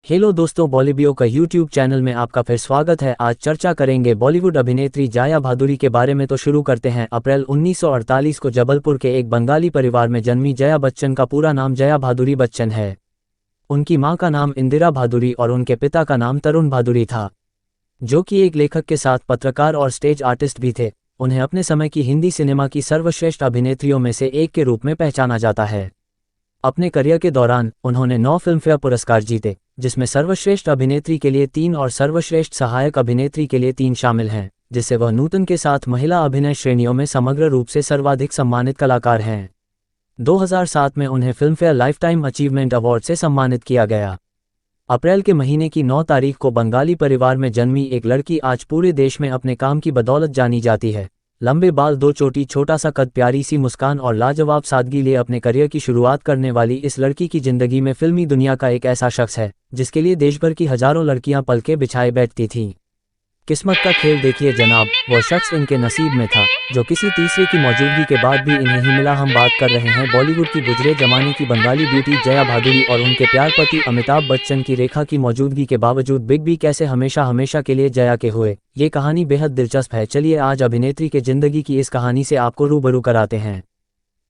Hello दोस्तों, बॉलीवुड का YouTube channel में आपका फिर स्वागत है। आज चर्चा करेंगे बॉलीवुड अभिनेत्री जया भादुरी के बारे में। तो शुरू करते हैं। अप्रैल 1948 को जबलपुर के एक बंगाली परिवार में जन्मी जया बच्चन का पूरा नाम जया भादुरी बच्चन है। उनकी मां का नाम इंदिरा भादुरी और उनके पिता का नाम तरुण भादुरी था, जो कि एक लेखक के साथ पत्रकार और स्टेज आर्टिस्ट भी थे। उन्हें अपने समय की हिंदी सिनेमा की सर्वश्रेष्ठ अभिनेत्रियों में से एक के रूप में पहचाना जाता है। अपने करियर के दौरान उन्होंने 9 फिल्मफेयर पुरस्कार जीते, जिसमें सर्वश्रेष्ठ अभिनेत्री के लिए 3 और सर्वश्रेष्ठ सहायक अभिनेत्री के लिए 3 शामिल हैं, जिससे वह नूतन के साथ महिला अभिनय श्रेणियों में समग्र रूप से सर्वाधिक सम्मानित कलाकार हैं। 2007 में उन्हें फिल्मफेयर लाइफटाइम अचीवमेंट अवार्ड से सम्मानित किया गया। अप्रैल के महीने की 9 तारीख को बंगाली परिवार में जन्मी एक लड़की आज पूरे देश में अपने काम की बदौलत जानी जाती है। लंबे बाल, 2 चोटी, छोटा सा कद, प्यारी सी मुस्कान और लाजवाब सादगी लिए अपने करियर की शुरुआत करने वाली इस लड़की की जिंदगी में फिल्मी दुनिया का एक ऐसा शख्स है जिसके लिए देशभर की हजारों लड़कियां पलके बिछाए बैठती थीं। किस्मत का खेल देखिए जनाब, वह शख्स इनके नसीब में था जो किसी तीसरे की मौजूदगी के बाद भी इन्हें ही मिला। हम बात कर रहे हैं बॉलीवुड की गुजरे जमाने की बंगाली ब्यूटी जया भादुरी और उनके प्यार पति अमिताभ बच्चन की। रेखा की मौजूदगी के बावजूद बिग बी कैसे हमेशा हमेशा के लिए जया के हुए, ये कहानी बेहद दिलचस्प है। चलिए आज अभिनेत्री के जिंदगी की इस कहानी से आपको रूबरू कराते हैं।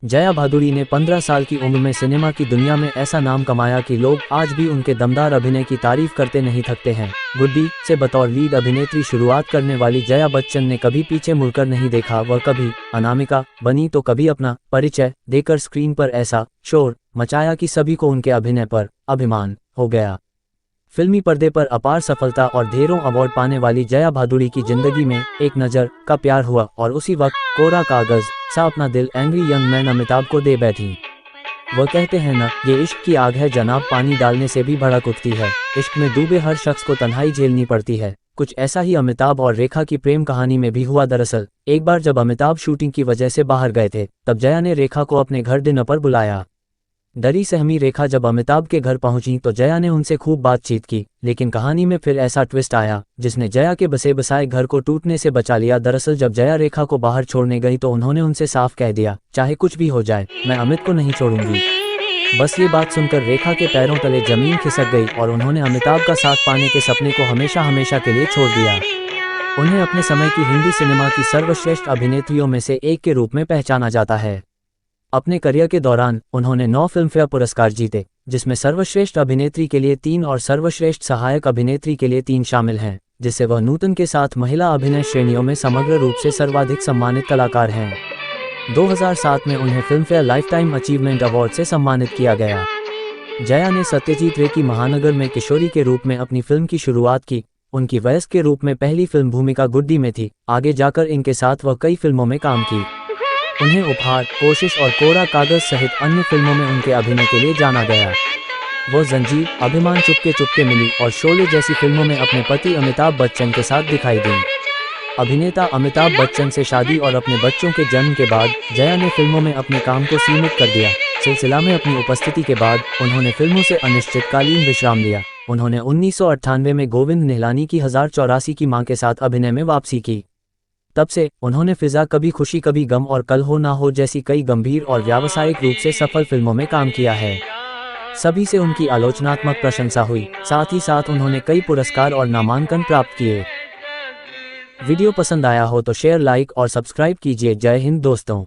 जया भादुरी ने 15 साल की उम्र में सिनेमा की दुनिया में ऐसा नाम कमाया कि लोग आज भी उनके दमदार अभिनय की तारीफ करते नहीं थकते हैं। गुड्डी से बतौर लीड अभिनेत्री शुरुआत करने वाली जया बच्चन ने कभी पीछे मुड़कर नहीं देखा। वह कभी अनामिका बनी तो कभी अपना परिचय देकर स्क्रीन पर ऐसा शोर मचाया कि सभी को उनके अभिनय पर अभिमान हो गया। फिल्मी पर्दे पर अपार सफलता और ढेरों अवार्ड पाने वाली जया भादुरी की जिंदगी में एक नज़र का प्यार हुआ और उसी वक्त कोरा कागज सा अपना दिल एंग्री यंग मैन अमिताभ को दे बैठी। वह कहते हैं ना, ये इश्क की आग है जनाब, पानी डालने से भी भड़क उठती है। इश्क में डूबे हर शख्स को तन्हाई झेलनी पड़ती है। कुछ ऐसा ही अमिताभ और रेखा की प्रेम कहानी में भी हुआ। दरअसल एक बार जब अमिताभ शूटिंग की वजह से बाहर गए थे, तब जया ने रेखा को अपने घर डिनर पर बुलाया। डरी सहमी रेखा जब अमिताभ के घर पहुंची तो जया ने उनसे खूब बातचीत की, लेकिन कहानी में फिर ऐसा ट्विस्ट आया जिसने जया के बसे बसाए घर को टूटने से बचा लिया। दरअसल जब जया रेखा को बाहर छोड़ने गई तो उन्होंने उनसे साफ कह दिया, चाहे कुछ भी हो जाए मैं अमित को नहीं छोड़ूंगी। बस ये बात सुनकर रेखा के पैरों तले जमीन खिसक गई और उन्होंने अमिताभ का साथ पाने के सपने को हमेशा हमेशा के लिए छोड़ दिया। उन्हें अपने समय की हिंदी सिनेमा की सर्वश्रेष्ठ अभिनेत्रियों में से एक के रूप में पहचाना जाता है। अपने करियर के दौरान उन्होंने 9 फिल्मफेयर पुरस्कार जीते, जिसमें सर्वश्रेष्ठ अभिनेत्री के लिए 3 और सर्वश्रेष्ठ सहायक अभिनेत्री के लिए 3 शामिल हैं, जिससे वह नूतन के साथ महिला अभिनय श्रेणियों में समग्र रूप से सर्वाधिक सम्मानित कलाकार हैं। 2007 में उन्हें फिल्मफेयर लाइफटाइम अचीवमेंट अवार्ड से सम्मानित किया गया। जया ने सत्यजीत रे की महानगर में किशोरी के रूप में अपनी फिल्म की शुरुआत की। उनकी वयस्क के रूप में पहली फिल्म भूमिका गुड्डी में थी। आगे जाकर इनके साथ वह कई फिल्मों में काम की। उन्हें उपहार, कोशिश और कोरा कागज सहित अन्य फिल्मों में उनके अभिनय के लिए जाना गया। वो जंजीर, अभिमान, चुपके चुपके मिली और शोले जैसी फिल्मों में अपने पति अमिताभ बच्चन के साथ दिखाई दी। अभिनेता अमिताभ बच्चन से शादी और अपने बच्चों के जन्म के बाद जया ने फिल्मों में अपने काम को सीमित कर दिया। सिलसिला में अपनी उपस्थिति के बाद उन्होंने फिल्मों से अनिश्चितकालीन विश्राम लिया। उन्होंने 1998 में गोविंद निहलानी की 1084 की मां के साथ अभिनय में वापसी की। तब से उन्होंने फिजा, कभी खुशी कभी गम और कल हो ना हो जैसी कई गंभीर और व्यावसायिक रूप से सफल फिल्मों में काम किया है। सभी से उनकी आलोचनात्मक प्रशंसा हुई। साथ ही साथ उन्होंने कई पुरस्कार और नामांकन प्राप्त किए। वीडियो पसंद आया हो तो शेयर, लाइक और सब्सक्राइब कीजिए। जय हिंद दोस्तों।